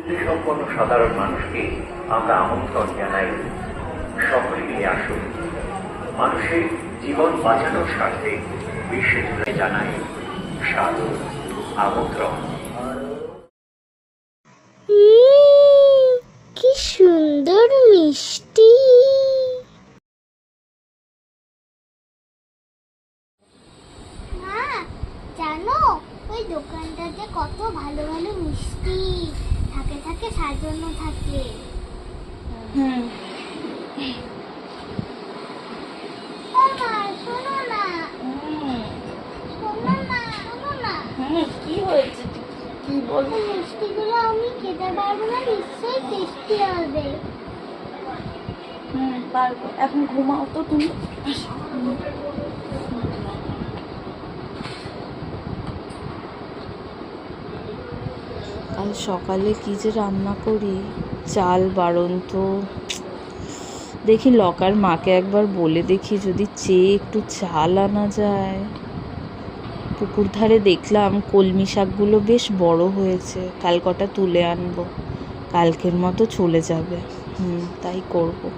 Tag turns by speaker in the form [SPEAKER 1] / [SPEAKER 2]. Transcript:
[SPEAKER 1] সম্পন্ন সাধারণ মানুষকে আমরা আমন্ত্রণ জানাই, সকলে মিলে আসুন, মানুষের জীবন বাঁচানোর স্বার্থে বিশ্বজুড়ে জানাই সাদর আমন্ত্রণ।
[SPEAKER 2] কি সুন্দর মিষ্টি। মা, জানো ওই দোকানটাতে কত ভালো ভালো মিষ্টি থাকে থাকে সাজানো থাকে। ও মা, শোনো না, শোনো না, শোনো না।
[SPEAKER 3] কি হয়েছে? কি বলবো?
[SPEAKER 2] মিষ্টিগুলো আমি খেতে পারবো না, নিশ্চয়ই টেস্টি হবে।
[SPEAKER 3] পারবো। এখন ঘুমাও তো তুমি। কাল সকালে কি যে রান্না করি, চাল বাড়ন্ত। দেখি লকার মাকে একবার বলে দেখি যদি চেয়ে একটু চাল আনা যায়। পুকুর ধারে দেখলাম কলমি শাকগুলো বেশ বড় হয়েছে, কাল কটা তুলে আনবো, কালকের মতো চলে যাবে। তাই করবো।